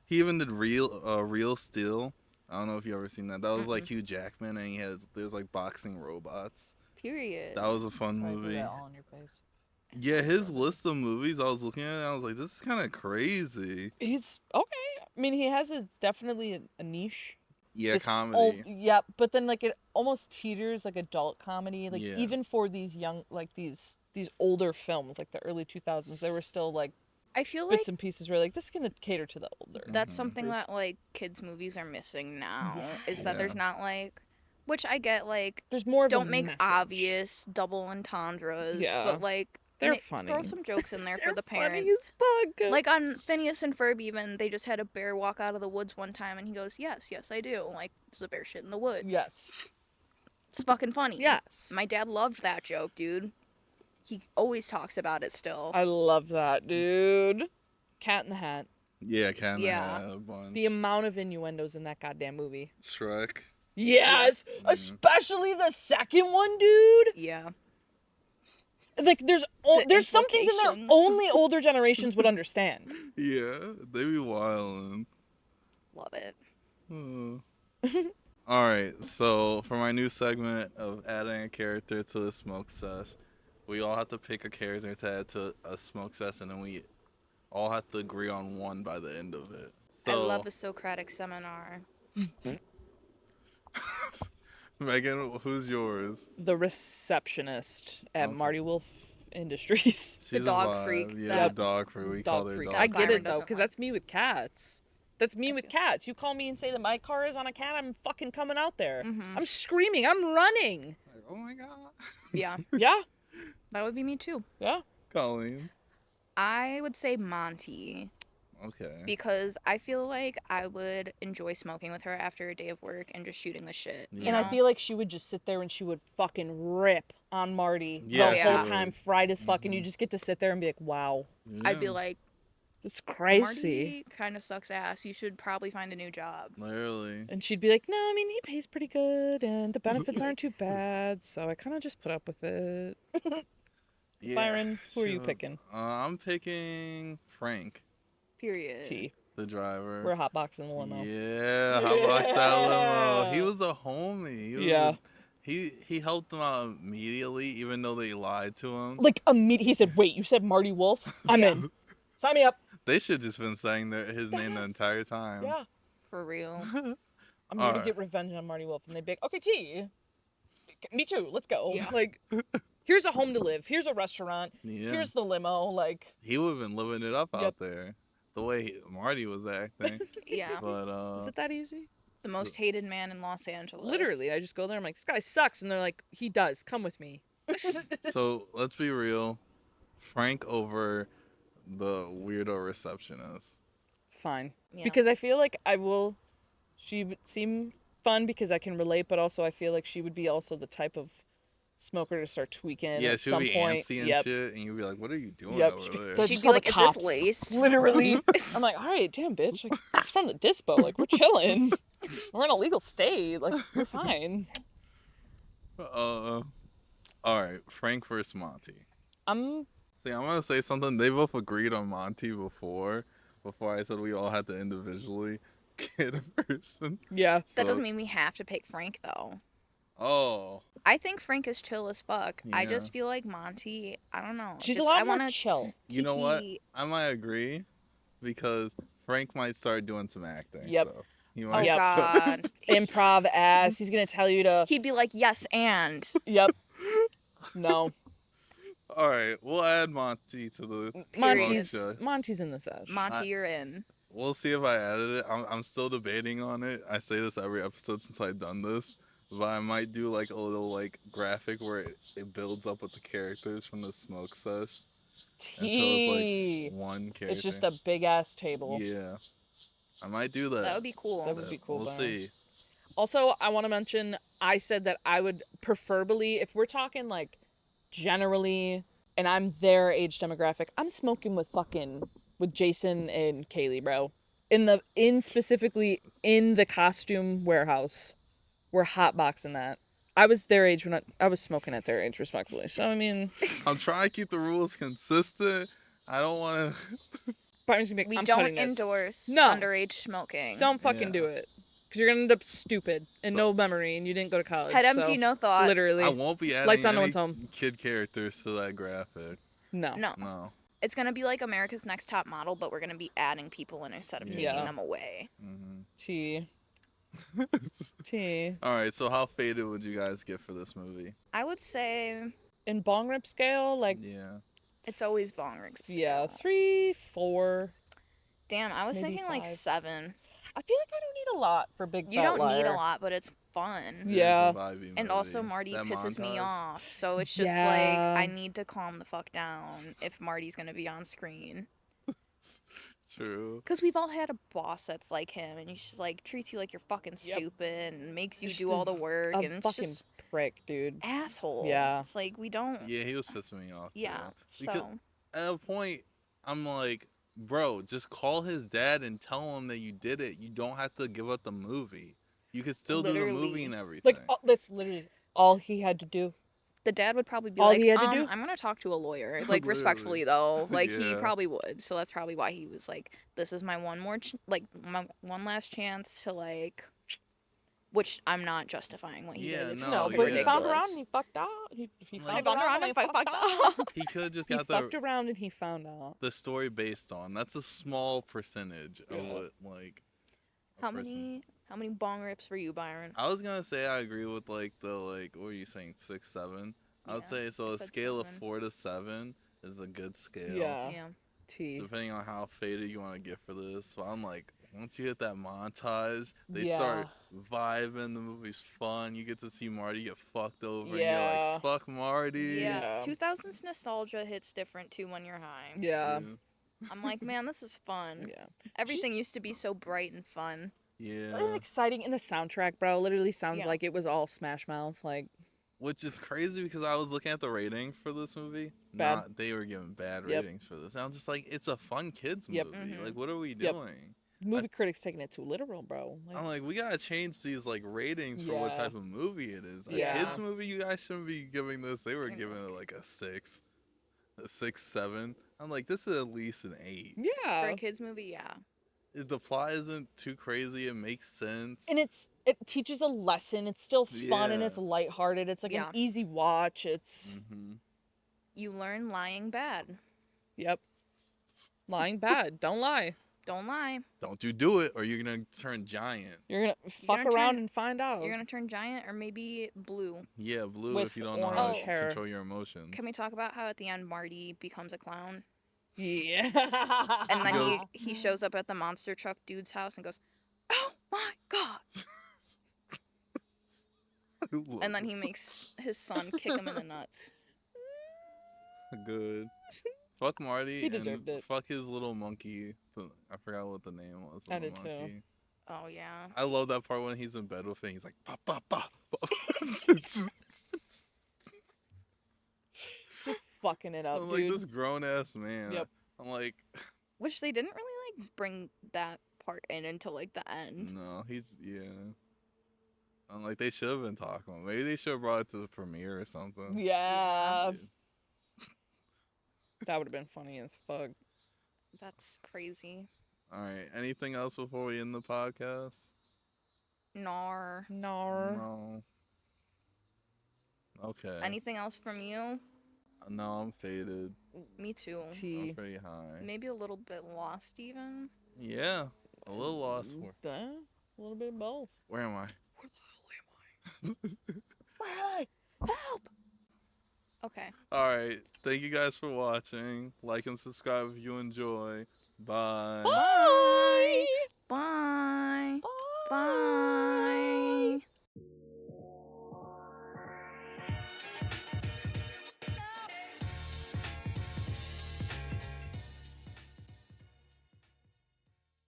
[SPEAKER 2] even did Real Steel. I don't know if you ever seen that. That was like Hugh Jackman, and there's like boxing robots.
[SPEAKER 1] Period.
[SPEAKER 2] That was a fun
[SPEAKER 3] Try to do
[SPEAKER 2] movie.
[SPEAKER 3] that all in your face.
[SPEAKER 2] Yeah, his list of movies, I was looking at it, and I was like, this is kind of crazy.
[SPEAKER 3] He's okay. I mean, he has definitely a niche.
[SPEAKER 2] Yeah,
[SPEAKER 3] This
[SPEAKER 2] comedy.
[SPEAKER 3] Yeah, but then like it almost teeters like adult comedy. Like
[SPEAKER 2] Yeah.
[SPEAKER 3] even for these young, like these older films, like the early 2000s, there were still like
[SPEAKER 1] I feel like
[SPEAKER 3] bits and pieces where like this is gonna cater to the older.
[SPEAKER 1] that's something that like kids movies are missing now. Is that
[SPEAKER 2] Yeah.
[SPEAKER 1] there's not like, which I get like,
[SPEAKER 3] There's more of a
[SPEAKER 1] don't make
[SPEAKER 3] message.
[SPEAKER 1] obvious double entendres,
[SPEAKER 3] Yeah.
[SPEAKER 1] but like
[SPEAKER 3] They're funny.
[SPEAKER 1] Throw some jokes in there for
[SPEAKER 3] They're
[SPEAKER 1] the
[SPEAKER 3] funny
[SPEAKER 1] parents.
[SPEAKER 3] as fuck.
[SPEAKER 1] Like on Phineas and Ferb, even they just had a bear walk out of the woods one time, and he goes, "Yes, yes, I do." Like, there's a bear shit in the woods.
[SPEAKER 3] Yes.
[SPEAKER 1] It's fucking funny.
[SPEAKER 3] Yes.
[SPEAKER 1] My dad loved that joke, dude. He always talks about it still.
[SPEAKER 3] I love that, dude. Cat in the Hat.
[SPEAKER 2] Yeah, kind of
[SPEAKER 1] Yeah.
[SPEAKER 2] had a bunch.
[SPEAKER 3] The amount of innuendos in that goddamn movie.
[SPEAKER 2] Shrek.
[SPEAKER 3] Yes, especially the second one, dude.
[SPEAKER 1] Yeah.
[SPEAKER 3] Like there's some things in there
[SPEAKER 1] implications.
[SPEAKER 3] only older generations would understand.
[SPEAKER 2] Yeah, they be wildin'.
[SPEAKER 1] Love it.
[SPEAKER 2] All right, so for my new segment of adding a character to the smoke sesh, we all have to pick a character to add to a smoke sesh, and then we all have to agree on one by the end of it. So,
[SPEAKER 1] I love a Socratic seminar.
[SPEAKER 2] Megan, who's yours?
[SPEAKER 3] The receptionist at
[SPEAKER 2] Okay.
[SPEAKER 3] Marty Wolf Industries.
[SPEAKER 2] She's a
[SPEAKER 1] dog
[SPEAKER 2] vibe.
[SPEAKER 1] freak
[SPEAKER 2] Yeah,
[SPEAKER 1] that-
[SPEAKER 2] the dog freak. We call
[SPEAKER 3] Dog
[SPEAKER 2] her
[SPEAKER 3] freak.
[SPEAKER 2] dog
[SPEAKER 3] I get
[SPEAKER 1] Byron
[SPEAKER 3] it though,
[SPEAKER 1] doesn't
[SPEAKER 3] because
[SPEAKER 1] like.
[SPEAKER 3] that's me with cats. That's me with cats. You call me and say that my car is on a cat, I'm fucking coming out there.
[SPEAKER 1] Mhm.
[SPEAKER 3] I'm screaming. I'm running.
[SPEAKER 2] Like, oh my god.
[SPEAKER 1] Yeah,
[SPEAKER 3] Yeah.
[SPEAKER 1] that would be me too.
[SPEAKER 3] Yeah.
[SPEAKER 2] Colleen.
[SPEAKER 1] I would say Monty
[SPEAKER 2] Okay.
[SPEAKER 1] because I feel like I would enjoy smoking with her after a day of work and just shooting the shit. You
[SPEAKER 3] And I
[SPEAKER 1] know?
[SPEAKER 3] feel like she would just sit there and she would fucking rip on Marty
[SPEAKER 2] Yeah,
[SPEAKER 3] the
[SPEAKER 1] she
[SPEAKER 3] whole
[SPEAKER 2] would.
[SPEAKER 3] time, fried as fuck, and you just get to sit there and be like, wow,
[SPEAKER 1] I'd be
[SPEAKER 2] Yeah,
[SPEAKER 1] like,
[SPEAKER 3] that's crazy.
[SPEAKER 1] Marty kind of sucks ass. You should probably find a new job.
[SPEAKER 2] literally.
[SPEAKER 3] And she'd be like, no, I mean, he pays pretty good, and the benefits aren't too bad, so I kind of just put up with it.
[SPEAKER 2] Yeah,
[SPEAKER 3] Byron, who are
[SPEAKER 2] she
[SPEAKER 3] you
[SPEAKER 2] would-
[SPEAKER 3] picking?
[SPEAKER 2] I'm picking Frank,
[SPEAKER 1] Period.
[SPEAKER 3] T.
[SPEAKER 2] the driver.
[SPEAKER 3] We're hotboxing the limo.
[SPEAKER 2] Yeah, hotbox that limo. He
[SPEAKER 3] Yeah.
[SPEAKER 2] was a homie. He was
[SPEAKER 3] Yeah.
[SPEAKER 2] he helped them out immediately, even though they lied to him.
[SPEAKER 3] Like, immediately, he said, wait, you said Marty Wolf? I'm
[SPEAKER 1] Yeah.
[SPEAKER 3] in. Sign me up.
[SPEAKER 2] They should just been saying his name the
[SPEAKER 3] Yes.
[SPEAKER 2] entire time.
[SPEAKER 3] Yeah.
[SPEAKER 1] For real.
[SPEAKER 3] I'm here to
[SPEAKER 2] Alright.
[SPEAKER 3] get revenge on Marty Wolf. And they'd be like, okay, T. Me too. Let's go.
[SPEAKER 1] Yeah.
[SPEAKER 3] Like, here's a home to live. Here's a restaurant.
[SPEAKER 2] Yeah.
[SPEAKER 3] Here's the limo. Like,
[SPEAKER 2] He would have been living it up
[SPEAKER 3] Yep.
[SPEAKER 2] out there, the way Marty was acting.
[SPEAKER 1] Yeah.
[SPEAKER 2] But
[SPEAKER 3] is it that easy?
[SPEAKER 1] The most hated man in Los Angeles.
[SPEAKER 3] Literally, I just go there. I'm like, this guy sucks. And they're like, he does. Come with me.
[SPEAKER 2] so let's be real, Frank over the weirdo receptionist.
[SPEAKER 3] Fine.
[SPEAKER 1] Yeah.
[SPEAKER 3] Because I feel like she would seem fun because I can relate, but also I feel like she would be also the type of smoker to start tweaking
[SPEAKER 2] Yeah,
[SPEAKER 3] at
[SPEAKER 2] she
[SPEAKER 3] some
[SPEAKER 2] would be
[SPEAKER 3] point.
[SPEAKER 2] antsy and
[SPEAKER 3] Yep.
[SPEAKER 2] shit, and you'd be like, "What are you doing
[SPEAKER 3] Yep.
[SPEAKER 2] over
[SPEAKER 3] She'd be-
[SPEAKER 2] there?"
[SPEAKER 3] they're
[SPEAKER 1] She'd
[SPEAKER 3] just
[SPEAKER 1] be
[SPEAKER 3] all
[SPEAKER 1] like,
[SPEAKER 3] the
[SPEAKER 1] "Is this
[SPEAKER 3] cops."
[SPEAKER 1] laced?"
[SPEAKER 3] Literally. I'm like, all right, damn, bitch. Like, it's from the dispo. Like, we're chilling. We're in a legal state. Like, we're fine.
[SPEAKER 2] All right, Frank versus Monty.
[SPEAKER 3] I'm
[SPEAKER 2] See, I'm gonna say something. They both agreed on Monty before I said we all had to individually get a person.
[SPEAKER 3] yeah.
[SPEAKER 1] That
[SPEAKER 2] So-
[SPEAKER 1] doesn't mean we have to pick Frank though.
[SPEAKER 2] Oh,
[SPEAKER 1] I think Frank is chill as fuck. I
[SPEAKER 2] Yeah.
[SPEAKER 1] just feel like Monty, I don't know.
[SPEAKER 3] She's
[SPEAKER 1] just,
[SPEAKER 3] a lot
[SPEAKER 1] I
[SPEAKER 3] more
[SPEAKER 1] wanna
[SPEAKER 3] chill.
[SPEAKER 2] you know what?
[SPEAKER 1] kiki-
[SPEAKER 2] I might agree because Frank might start doing some acting.
[SPEAKER 3] Yep.
[SPEAKER 2] So he
[SPEAKER 1] Oh
[SPEAKER 2] might
[SPEAKER 3] Yep.
[SPEAKER 2] start-
[SPEAKER 1] god.
[SPEAKER 3] Improv ass. He's gonna tell you to.
[SPEAKER 1] He'd be like, "Yes, and."
[SPEAKER 3] Yep. No.
[SPEAKER 2] All right, we'll add Monty to the
[SPEAKER 3] Monty's
[SPEAKER 2] smoke sesh.
[SPEAKER 3] Monty's in the sesh.
[SPEAKER 1] Monty,
[SPEAKER 2] I-
[SPEAKER 1] you're in.
[SPEAKER 2] We'll see if I added it. I'm still debating on it. I say this every episode since I've done this, but I might do like a little like graphic where it builds up with the characters from the smoke sesh until it's like
[SPEAKER 3] T.
[SPEAKER 2] one
[SPEAKER 3] It's just
[SPEAKER 2] character.
[SPEAKER 3] a big ass table.
[SPEAKER 2] Yeah, I might do that.
[SPEAKER 1] That would be cool.
[SPEAKER 3] That would be cool.
[SPEAKER 2] We'll
[SPEAKER 3] Byron.
[SPEAKER 2] see.
[SPEAKER 3] Also, I want to mention, I said that I would preferably, if we're talking like generally, and I'm their age demographic, I'm smoking with Jason and Kaylee, bro. Specifically in the costume warehouse. We're hotboxing that. I was their age when I was smoking at their age, respectfully. So, I mean,
[SPEAKER 2] I'm trying to keep the rules consistent. I don't want to.
[SPEAKER 3] Byron's gonna be,
[SPEAKER 1] We
[SPEAKER 3] I'm
[SPEAKER 1] don't
[SPEAKER 3] cutting this.
[SPEAKER 1] endorse
[SPEAKER 3] No.
[SPEAKER 1] underage smoking.
[SPEAKER 3] Don't fucking
[SPEAKER 2] Yeah.
[SPEAKER 3] do it. Because you're gonna end up stupid and
[SPEAKER 2] So-
[SPEAKER 3] no memory and you didn't go to college.
[SPEAKER 1] Head
[SPEAKER 3] so,
[SPEAKER 1] empty, no thought.
[SPEAKER 3] Literally.
[SPEAKER 2] I won't be adding
[SPEAKER 3] Lights on, no
[SPEAKER 2] any
[SPEAKER 3] one's home.
[SPEAKER 2] kid characters to that graphic.
[SPEAKER 3] No.
[SPEAKER 1] No.
[SPEAKER 2] No.
[SPEAKER 1] It's going to be like America's Next Top Model, but we're going to be adding people in instead of taking
[SPEAKER 3] Yeah.
[SPEAKER 1] them away.
[SPEAKER 2] Mm-hmm.
[SPEAKER 3] T. T.
[SPEAKER 2] All right. So how faded would you guys get for this movie?
[SPEAKER 1] I would say
[SPEAKER 3] In bong rip scale, like,
[SPEAKER 2] Yeah.
[SPEAKER 1] it's always bong rigs.
[SPEAKER 3] yeah, 3, 4.
[SPEAKER 1] Damn, I was
[SPEAKER 3] Maybe
[SPEAKER 1] thinking like
[SPEAKER 3] 5.
[SPEAKER 1] 7.
[SPEAKER 3] I feel like I don't need a lot for Big
[SPEAKER 1] You
[SPEAKER 3] Fat
[SPEAKER 1] don't need a
[SPEAKER 3] Liar.
[SPEAKER 1] lot, but it's fun.
[SPEAKER 2] It is
[SPEAKER 3] Yeah.
[SPEAKER 2] a vibey
[SPEAKER 1] And
[SPEAKER 2] movie.
[SPEAKER 1] also Marty
[SPEAKER 2] That
[SPEAKER 1] pisses me
[SPEAKER 2] montage.
[SPEAKER 1] off. So it's just
[SPEAKER 3] Yeah.
[SPEAKER 1] like I need to calm the fuck down if Marty's going to be on screen.
[SPEAKER 2] True.
[SPEAKER 1] Cuz we've all had a boss that's like him and he's just like treats you like you're fucking
[SPEAKER 3] Yep.
[SPEAKER 1] stupid and makes you
[SPEAKER 3] Just
[SPEAKER 1] do all the work
[SPEAKER 3] A
[SPEAKER 1] and it's
[SPEAKER 3] fucking
[SPEAKER 1] just
[SPEAKER 3] prick, dude.
[SPEAKER 1] asshole.
[SPEAKER 3] Yeah.
[SPEAKER 1] It's like we don't
[SPEAKER 2] Yeah, he was pissing me off. Too.
[SPEAKER 1] Yeah.
[SPEAKER 2] Because
[SPEAKER 1] So
[SPEAKER 2] at a point, I'm like, bro, just call his dad and tell him that you did it. You don't have to give up the movie. You could still do the movie
[SPEAKER 1] Literally.
[SPEAKER 2] and everything.
[SPEAKER 3] Like, that's literally all he had to do.
[SPEAKER 1] the dad would probably be
[SPEAKER 3] All
[SPEAKER 1] like,
[SPEAKER 3] he had to do-
[SPEAKER 1] I'm gonna talk to a lawyer, like
[SPEAKER 2] Literally.
[SPEAKER 1] respectfully though, like he
[SPEAKER 2] Yeah.
[SPEAKER 1] probably would. So that's probably why he was like, this is my one more, my one last chance to like, which I'm not justifying what he
[SPEAKER 2] Yeah,
[SPEAKER 1] did. It's
[SPEAKER 2] no,
[SPEAKER 3] No,
[SPEAKER 1] really
[SPEAKER 3] but
[SPEAKER 2] yeah.
[SPEAKER 3] he found
[SPEAKER 1] ridiculous.
[SPEAKER 3] around and he fucked out. He
[SPEAKER 2] Like-
[SPEAKER 3] found
[SPEAKER 1] I found around and I fucked out.
[SPEAKER 2] He could have just
[SPEAKER 3] He
[SPEAKER 2] got
[SPEAKER 3] fucked
[SPEAKER 2] the
[SPEAKER 3] around and he found out.
[SPEAKER 2] the story based on. That's a small percentage of
[SPEAKER 3] Yeah.
[SPEAKER 2] what like. a
[SPEAKER 1] How
[SPEAKER 2] person-
[SPEAKER 1] many bong rips for you, Byron?
[SPEAKER 2] I was gonna say I agree with like the like what were you saying 6, 7? I would
[SPEAKER 1] Yeah,
[SPEAKER 2] say so.
[SPEAKER 1] I
[SPEAKER 2] A
[SPEAKER 1] said
[SPEAKER 2] scale of
[SPEAKER 1] 7.
[SPEAKER 2] 4 to 7 is a good scale.
[SPEAKER 3] Yeah.
[SPEAKER 1] Yeah.
[SPEAKER 3] T.
[SPEAKER 2] Depending on how faded you want to get for this. So I'm like, once you hit that montage, they
[SPEAKER 3] Yeah.
[SPEAKER 2] start vibing. The movie's fun. You get to see Marty get fucked over.
[SPEAKER 3] Yeah.
[SPEAKER 2] And you're like, fuck Marty.
[SPEAKER 1] Yeah.
[SPEAKER 3] Yeah.
[SPEAKER 1] 2000s nostalgia hits different too when you're high.
[SPEAKER 3] Yeah.
[SPEAKER 1] I'm like, man, this is fun.
[SPEAKER 3] Yeah.
[SPEAKER 1] Everything
[SPEAKER 3] She's-
[SPEAKER 1] used to be so bright and fun.
[SPEAKER 2] Yeah.
[SPEAKER 3] And exciting. And the soundtrack, bro, literally sounds
[SPEAKER 1] Yeah.
[SPEAKER 3] like it was all Smash Mouth. Like,
[SPEAKER 2] Which is crazy because I was looking at the rating for this movie.
[SPEAKER 3] Bad.
[SPEAKER 2] They were giving bad
[SPEAKER 3] Yep.
[SPEAKER 2] ratings for this. And I was just like, it's a fun kids
[SPEAKER 3] Yep.
[SPEAKER 2] movie.
[SPEAKER 1] Mhm.
[SPEAKER 2] Like, what are we
[SPEAKER 3] Yep.
[SPEAKER 2] doing?
[SPEAKER 3] movie critics taking it too literal, bro. Like,
[SPEAKER 2] I'm like, we gotta change these like ratings for what
[SPEAKER 3] Yeah.
[SPEAKER 2] type of movie it is. A
[SPEAKER 3] Yeah.
[SPEAKER 2] kids movie, you guys shouldn't be giving this. They were
[SPEAKER 1] I
[SPEAKER 2] giving
[SPEAKER 1] know.
[SPEAKER 2] it like a 6, 7. I'm like, this is at least an 8.
[SPEAKER 1] For
[SPEAKER 3] yeah.
[SPEAKER 1] a kids movie, yeah.
[SPEAKER 2] The plot isn't too crazy. It makes sense.
[SPEAKER 3] And it teaches a lesson. It's still fun and
[SPEAKER 2] Yeah.
[SPEAKER 3] it's lighthearted. It's like
[SPEAKER 1] Yeah.
[SPEAKER 3] an easy watch. It's
[SPEAKER 1] You learn lying bad.
[SPEAKER 3] yep. Lying bad. Don't lie.
[SPEAKER 1] Don't lie.
[SPEAKER 2] Don't you do it, or you're gonna turn giant.
[SPEAKER 3] You're gonna fuck
[SPEAKER 1] gonna
[SPEAKER 3] around
[SPEAKER 1] turn-
[SPEAKER 3] and find out.
[SPEAKER 1] You're gonna turn giant or maybe blue.
[SPEAKER 2] Yeah, blue
[SPEAKER 3] With
[SPEAKER 2] if you don't know how
[SPEAKER 3] orange
[SPEAKER 2] to
[SPEAKER 3] hair.
[SPEAKER 2] control your emotions.
[SPEAKER 1] Can we talk about how at the end Marty becomes a clown?
[SPEAKER 3] Yeah.
[SPEAKER 1] And then
[SPEAKER 2] Goes-
[SPEAKER 1] he shows up at the monster truck dude's house and goes, "Oh my god!"
[SPEAKER 2] I love
[SPEAKER 1] And then he
[SPEAKER 2] this.
[SPEAKER 1] makes his son kick him in the nuts.
[SPEAKER 2] Good. Fuck Marty.
[SPEAKER 3] He deserved
[SPEAKER 2] and
[SPEAKER 3] it.
[SPEAKER 2] Fuck his little monkey. I forgot what the name was.
[SPEAKER 3] I
[SPEAKER 2] of the
[SPEAKER 3] did too.
[SPEAKER 2] monkey.
[SPEAKER 1] Oh yeah.
[SPEAKER 2] I love that part when he's in bed with it. He's like, pa pa pa. pa."
[SPEAKER 3] Just fucking it up,
[SPEAKER 2] I'm
[SPEAKER 3] dude.
[SPEAKER 2] like this grown ass man.
[SPEAKER 3] Yep.
[SPEAKER 2] I'm like,
[SPEAKER 1] Which they didn't really like bring that part in until like the end.
[SPEAKER 2] no, yeah. I'm like they should have been talking. Maybe they should have brought it to the premiere or something.
[SPEAKER 3] Yeah.
[SPEAKER 2] Yeah.
[SPEAKER 3] That would have been funny as fuck.
[SPEAKER 1] That's crazy.
[SPEAKER 2] All right. Anything else before we end the podcast?
[SPEAKER 1] Nar.
[SPEAKER 3] Nar.
[SPEAKER 2] No. Okay.
[SPEAKER 1] Anything else from you?
[SPEAKER 2] No, I'm faded.
[SPEAKER 1] Me too.
[SPEAKER 2] I'm
[SPEAKER 3] T.
[SPEAKER 2] pretty high.
[SPEAKER 1] Maybe a little bit lost even.
[SPEAKER 2] Yeah. A little lost.
[SPEAKER 3] A little bit of both.
[SPEAKER 2] Where am I?
[SPEAKER 1] Where am I? Help! Okay.
[SPEAKER 2] All right. Thank you guys for watching. Like and subscribe if you enjoy. Bye.
[SPEAKER 3] Bye.